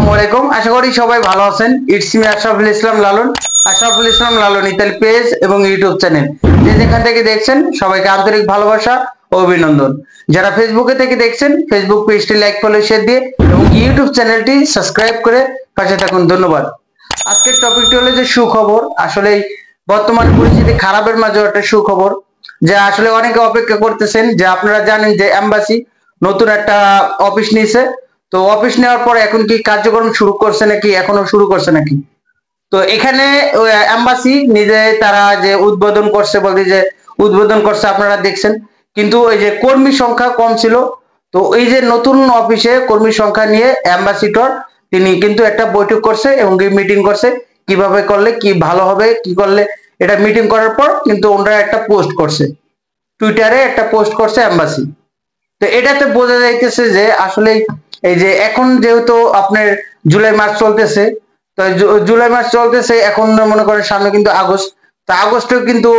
আসসালামু আলাইকুম। আশা করি সবাই ভালো আছেন। It's me Ashraful Islam Lalon. Ashraful Islam Lalon Italy page এবং ইউটিউব চ্যানেল যে যেখান থেকে দেখছেন সবাইকে আন্তরিক ভালোবাসা ও অভিনন্দন। যারা ফেসবুকে থেকে দেখছেন ফেসবুক পেজটি লাইক ফলো শেয়ার দিয়ে এবং ইউটিউব চ্যানেলটি সাবস্ক্রাইব করে পাশে থাকুন। ধন্যবাদ। আজকের টপিকটি হলো যে সুখবর। আসলে বর্তমান পরিস্থিতি খারাপের মাঝেও একটা সুখবর, যা আসলে অনেকে অপেক্ষা করতেছেন। যে আপনারা জানেন যে এম্বাসি নতুন একটা অফিস নিয়েছে। তো অফিস নেওয়ার পর এখন কি কার্যক্রম শুরু করছে নাকি এখনো শুরু করছে নাকি, তো এখানে এম্বাসি নিজে তারা যে উদ্বোধন করছে বলতে যে উদ্বোধন করছে আপনারা দেখছেন, কিন্তু ওই যে কর্মী সংখ্যা কম ছিল। তো এই যে নতুন অফিসে কর্মী সংখ্যা নিয়ে অ্যাম্বাসিডর তিনি কিন্তু একটা বৈঠক করছে এবং মিটিং করছে কিভাবে করলে কি ভালো হবে, কি করলে এটা মিটিং করার পর কিন্তু ওনারা একটা পোস্ট করছে, টুইটারে একটা পোস্ট করছে এম্বাসি। তো এটাতে বোঝা যাইতেছে যে আসলে এই যে এখন যেহেতু আপনার জুলাই মাস চলতেছে, তো জুলাই মাস চলতেছে, এখন মনে করেন সামনে কিন্তু আগস্ট। তো আগস্টেও কিন্তু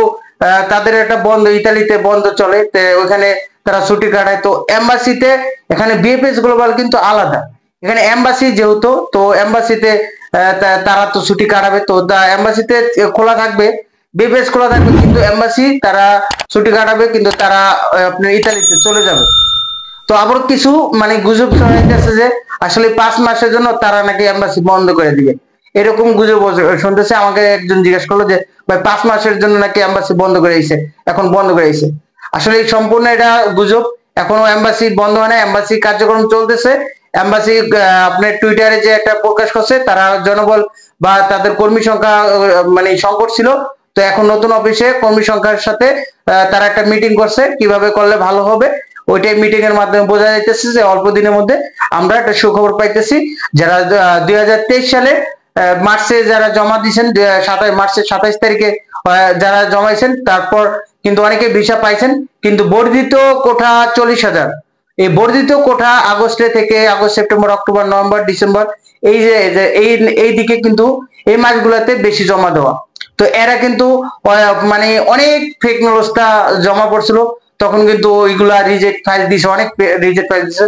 তাদের একটা বন্ধ, ইতালিতে বন্ধ চলে, তো ওখানে তারা ছুটি কাটায়। তো এম্বাসিতে এখানে বিএফএস গ্লোবাল কিন্তু আলাদা, এখানে এম্বাসি যেহেতু, তো এম্বাসিতে তারা তো ছুটি কাটাবে, তো এম্বাসিতে খোলা থাকবে, বিএফএস খোলা থাকবে, কিন্তু এম্বাসি তারা ছুটি কাটাবে, কিন্তু তারা আপনার ইতালিতে চলে যাবে। তো আবার কিছু মানে গুজব ছড়াইতেছে যে আসলে 5 মাসের জন্য তারা নাকি এম্বাসি বন্ধ করে দিবে, এরকম গুজব শুনতেছে। আমাকে একজন জিজ্ঞেস করলো যে ভাই 5 মাসের জন্য নাকি এম্বাসি বন্ধ করে দিয়েছে, এখন বন্ধ করে দিয়েছে। আসলে সম্পূর্ণ এটা গুজব। এখনো এম্বাসি বন্ধ হয় না, এম্বাসি কার্যক্রম চলতেছে। এম্বাসি আপনার টুইটারে যে একটা প্রকাশ করছে, তারা জনবল বা তাদের কর্মী সংখ্যা মানে সংকট ছিল। তো এখন নতুন অফিসে কর্মী সংখ্যার সাথে তারা একটা মিটিং করছে কিভাবে করলে ভালো হবে। ওইটাই মিটিং এর মাধ্যমে বোঝা যাইতেছে যে অল্প দিনের মধ্যে আমরা একটা সুখবর পাইতেছি। যারা 2023 সালে মার্চে যারা জমা দিয়েছেন, মার্চের 27 তারিখে যারা জমাইছেন, তারপর কিন্তু অনেকে ভিসা পাইছেন, কিন্তু বর্ধিত কোঠা 40,000। এই বর্ধিত কোঠা আগস্টে থেকে August, September, October, November, December, এই যে এই এই দিকে কিন্তু এই মাসগুলোতে বেশি জমা দেওয়া। তো এরা কিন্তু মানে অনেক ফেক নলস্তা জমা পড়ছিল, তখন কিন্তু ওইগুলা রিজেক্ট ফাইল দিছে, অনেক রিজেক্ট ফাইল দিছে।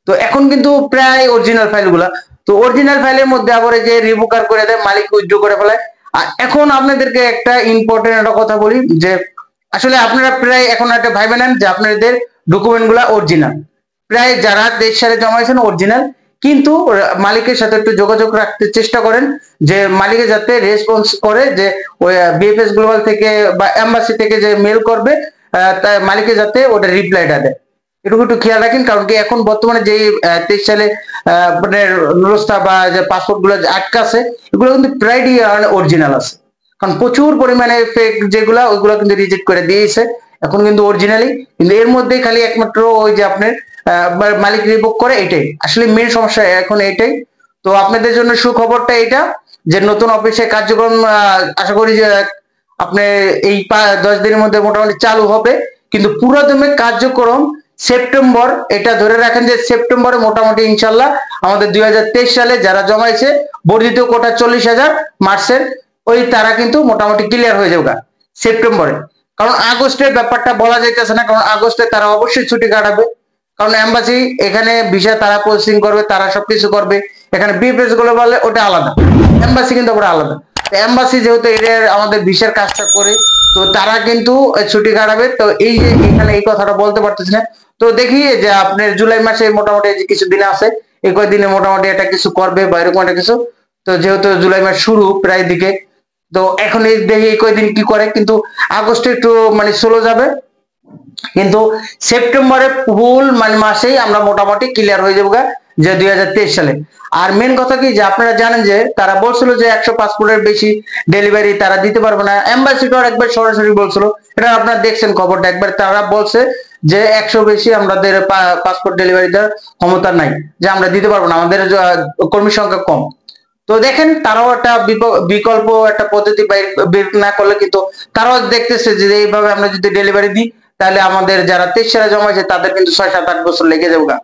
তো এখন কিন্তু প্রায় অরিজিনাল ফাইল গুলা, তো অরিজিনাল ফাইলের মধ্যে আবার যে রিভোকার করে দেয়, মালিক উইথড্র করে ফেলায়। আর এখন আপনাদেরকে একটা ইম্পর্টেন্ট একটা কথা বলি যে আসলে আপনারা প্রায় এখন একটা ভাইবে নেন যে আপনাদের ডকুমেন্ট গুলা অরিজিনাল, প্রায় যারা 23 সালে জমাইছেন অরিজিনাল, কিন্তু মালিকের সাথে একটু যোগাযোগ রাখতে চেষ্টা করেন যে মালিকের যাতে রেসপন্স করে, যে ওই বিএফএস গ্লোবাল থেকে বা এম্বাসি থেকে যে মেল করবে তাই মালিকে যাতে ওটা রিপ্লাইটা দেয়, এটুকু একটু খেয়াল রাখেন। কারণ কি এখন বর্তমানে যে 23 সালে মানে নুরস্তা বা যে পাসপোর্ট গুলো আটকা আছে, এগুলো কিন্তু প্রায় অরিজিনাল আছে, কারণ প্রচুর পরিমাণে ফেক যেগুলা ওইগুলো কিন্তু রিজেক্ট করে দিয়েছে। এখন কিন্তু অরিজিনালি, কিন্তু এর মধ্যে খালি একমাত্র ওই যে আপনার মালিক রিভোক করে, এটাই আসলে মেন সমস্যা এখন এটাই। তো আপনাদের জন্য সুখবরটা এটা যে নতুন অফিসে কার্যক্রম আশা করি যে আপনি এই 10 দিনের মধ্যে মোটামুটি চালু হবে, কিন্তু পুরোদমে কার্যক্রম সেপ্টেম্বর, এটা ধরে রাখেন যে সেপ্টেম্বরে মোটামুটি ইনশাল্লাহ আমাদের 2023 সালে যারা জমাইছে বর্ধিত কোটা 40,000 মার্চের, ওই তারা কিন্তু মোটামুটি ক্লিয়ার হয়ে যাবে সেপ্টেম্বরে। কারণ আগস্টের ব্যাপারটা বলা যাইতেছে না, কারণ আগস্টে তারা অবশ্যই ছুটি কাটাবে, কারণ এম্বাসি এখানে ভিসা তারা প্রসেসিং করবে, তারা সবকিছু করবে। এখানে বিএফএস গুলো বলে ওটা আলাদা, এম্বাসি কিন্তু ওটা আলাদা। এম্বাসি যেহেতু এর আমাদের ভিসার কাজটা করে, তো তারা কিন্তু ছুটি কাটাবে। তো এই যে এখানে এই কথাটা বলতে পারতেছি না। তো দেখি যে আপনার জুলাই মাসে মোটামুটি যে কিছু দিন আছে, এই কয়েকদিনে মোটামুটি একটা কিছু করবে বা এরকম একটা কিছু। তো যেহেতু জুলাই মাস শুরু প্রায় দিকে, তো এখন এই দেখি এই কয়েকদিন কি করে, কিন্তু আগস্টে একটু মানে স্লো যাবে, কিন্তু সেপ্টেম্বরে ফুল মানে মাসেই আমরা মোটামুটি ক্লিয়ার হয়ে যাবো যে 2023 সালে। আর মেন কথা কি যে আপনারা জানেন যে তারা বলছিল যে 100 পাসপোর্টের বেশি ডেলিভারি তারা দিতে পারবে না, অ্যাম্বাসিডর একবার সরাসরি বলছিল, এটা আপনারা দেখছেন খবরটা, একবার তারা বলছে যে 100 বেশি আমাদের পাসপোর্ট ডেলিভারি দেওয়ার ক্ষমতা নাই, যে আমরা দিতে পারবো না, আমাদের কর্মী সংখ্যা কম। তো দেখেন তারাও একটা বিকল্প একটা পদ্ধতি বের না করলে কিন্তু তারাও দেখতেছে যে এইভাবে আমরা যদি ডেলিভারি দিই, তাহলে আমাদের যারা 23 সালে জমাইছে তাদের কিন্তু 6, 7, 8 বছর লেগে যাবে।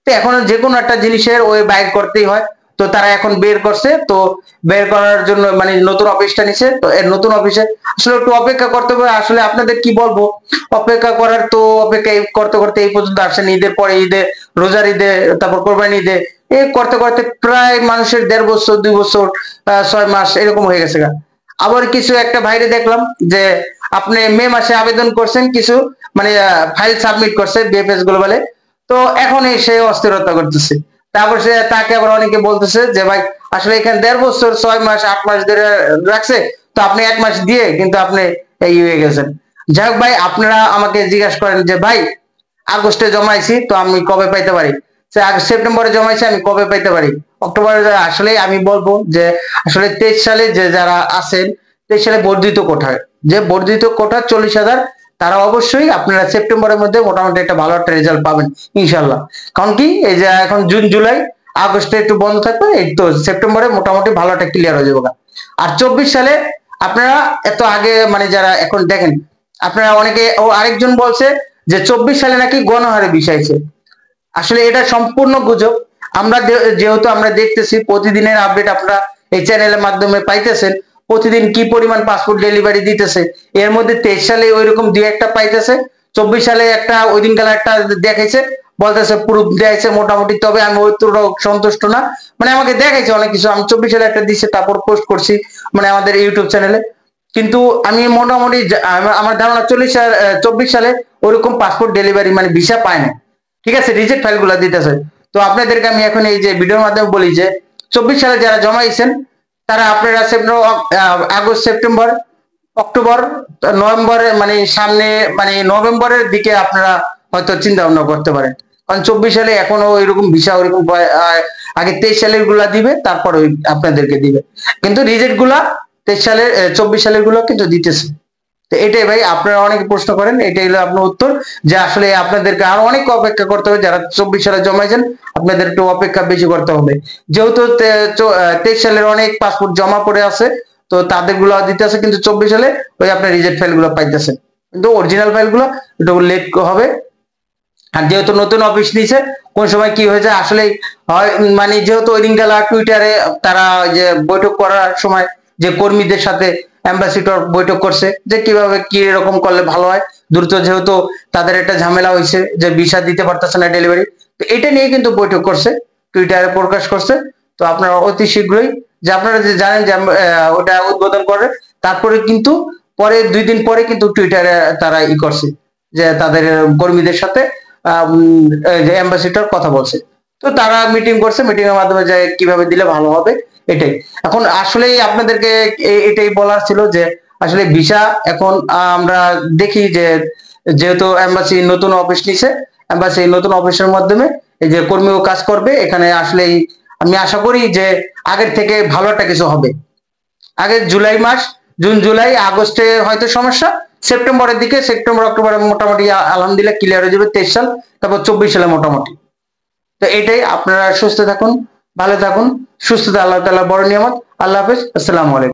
তো এখন যে কোনো একটা জিনিসের ওই বাইর করতেই হয়। তো তারা এখন বের করছে, তো বের করার জন্য মানে নতুন অফিসটা নিছে। তো এর নতুন অফিসে আসলে একটু অপেক্ষা করতে হবে। আসলে আপনাদের কি বলবো, অপেক্ষা করার তো অপেক্ষা করতে করতে এই পর্যন্ত আসেন। ঈদের পরে, ঈদে, রোজার ঈদে, তারপর কোরবানি ঈদে, এই করতে করতে প্রায় মানুষের 1.5 বছর 2 বছর 6 মাস এরকম হয়ে গেছে। আবার কিছু একটা ভাইরে দেখলাম যে আপনি মে মাসে আবেদন করছেন, কিছু মানে ফাইল সাবমিট করছে বিএফএস গ্লোবালে, তো এখন সে অস্থিরতা করতেছে। তারপর সে তাকে আবার অনেকে বলতেছে যে ভাই আসলে এখানে 1.5 বছর 6 মাস 8 মাস ধরে রাখছে, তো আপনি 1 মাস দিয়ে কিন্তু আপনি এই হয়ে গেছেন। যাই হোক ভাই, আপনারা আমাকে জিজ্ঞাসা করেন যে ভাই আগস্টে জমাইছি তো আমি কবে পাইতে পারি, সেপ্টেম্বরে জমাইছি আমি কবে পাইতে পারি, অক্টোবরে। আসলে আমি বলবো যে আসলে 23 সালে যে যারা আছেন 23 সালে বর্ধিত কোঠায়, যে বর্ধিত কোঠা 40,000, তারা অবশ্যই আপনারা সেপ্টেম্বরের মধ্যে মোটামুটি একটা ভালো একটা রেজাল্ট পাবেন ইনশাল্লাহ। কারণ কি এই যে এখন জুন জুলাই আগস্টে একটু বন্ধ থাকবে, এই তো সেপ্টেম্বরে মোটামুটি ভালো একটা ক্লিয়ার হয়ে যাবে। আর 24 সালে আপনারা এত আগে মানে যারা এখন দেখেন, আপনারা অনেকে আরেকজন বলছে যে 24 সালে নাকি গণহারে বিষাইছে। আসলে এটা সম্পূর্ণ গুজব। আমরা যেহেতু আমরা দেখতেছি প্রতিদিনের আপডেট আপনারা এই চ্যানেলের মাধ্যমে পাইতেছেন, প্রতিদিন কি পরিমাণ পাসপোর্ট ডেলিভারি দিতেছে। এর মধ্যে 23 সালে ওইরকম দুই একটা পাইতেছে, 24 সালে একটা ওই দিন কালে একটা দেখাইছে, বলতেছে প্রুফ দেখাইছে মোটামুটি, তবে আমি ওই সন্তুষ্ট না। মানে আমাকে দেখাইছে অনেক কিছু, আমি 24 সালে একটা দিচ্ছে তারপর পোস্ট করছি মানে আমাদের ইউটিউব চ্যানেলে। কিন্তু আমি মোটামুটি আমার ধারণা 24 সালে ওরকম পাসপোর্ট ডেলিভারি মানে ভিসা পায় না, ঠিক আছে, রিজেক্ট ফাইল গুলা দিতেছে। তো আপনাদেরকে আমি এখন এই যে ভিডিওর মাধ্যমে বলি যে 24 সালে যারা জমাইছেন তারা আপনারা আগস্ট সেপ্টেম্বর অক্টোবর নভেম্বরে মানে সামনে মানে নভেম্বরের দিকে আপনারা হয়তো চিন্তা ভাবনা করতে পারেন। কারণ 24 সালে এখনো ওইরকম ভিসা ওইরকম আগে 23 সালের গুলা দিবে, তারপর ওই আপনাদেরকে দিবে। কিন্তু রিজেক্ট গুলা 23 সালের 24 সালের গুলো কিন্তু দিতেছে। তো এটাই ভাই, আপনারা অনেকে প্রশ্ন করেন, এটাই হলো আপনার উত্তর, যে আসলে আপনাদেরকে আরো অনেক অপেক্ষা করতে হবে। যারা 24 সালে জমাইছেন আপনাদের একটু অপেক্ষা বেশি করতে হবে, যেহেতু 23 সালের অনেক পাসপোর্ট জমা পড়ে আছে, তো তাদের গুলো দিতে আছে। কিন্তু 24 সালে ওই আপনার রিজেক্ট ফাইল গুলো পাইতেছেন, কিন্তু অরিজিনাল ফাইল গুলো একটু লেট হবে। আর যেহেতু নতুন অফিস নিয়েছে, কোন সময় কি হয়ে যায় আসলে হয় মানে যেহেতু ওই দিন গেলা টুইটারে তারা যে বৈঠক করার সময় যে কর্মীদের সাথে অ্যাম্বাসিডর বৈঠক করছে যে কিভাবে কি এরকম করলে ভালো হয় দ্রুত, যেহেতু তাদের একটা ঝামেলা হয়েছে যে ভিসা দিতে পারতেছে না ডেলিভারি, তো এটা নিয়ে কিন্তু বৈঠক করছে, টুইটারে প্রকাশ করছে। তো আপনারা অতি শীঘ্রই, যে আপনারা যে জানেন যে ওটা উদ্বোধন করে, তারপরে কিন্তু পরে 2 দিন পরে কিন্তু টুইটারে তারা করছে যে তাদের কর্মীদের সাথে যে অ্যাম্বাসিডর কথা বলছে। তো তারা মিটিং করছে, মিটিং এর মাধ্যমে যে কিভাবে দিলে ভালো হবে এটাই। এখন আসলেই আপনাদেরকে এটাই বলার ছিল যে আসলে ভিসা এখন আমরা দেখি যে যেহেতু এম্বাসি নতুন অফিস নিছে, এম্বাসি নতুন অফিসের মাধ্যমে এই যে কর্মীও কাজ করবে এখানে। আসলেই আমি আশা করি যে আগের থেকে ভালো একটা কিছু হবে। আগে জুলাই মাস, জুন জুলাই আগস্টে হয়তো সমস্যা, সেপ্টেম্বরের দিকে সেপ্টেম্বর অক্টোবরে মোটামুটি আলহামদুলিল্লাহ ক্লিয়ার হয়ে যাবে 23 সাল, তারপর 24 সালে মোটামুটি। তো এটাই, আপনারা সুস্থ থাকুন, ভালো থাকুন, সুস্থতা আল্লাহ তাআলা বড় নিয়ামত। আল্লাহ হাফেজ, আসসালামু আলাইকুম।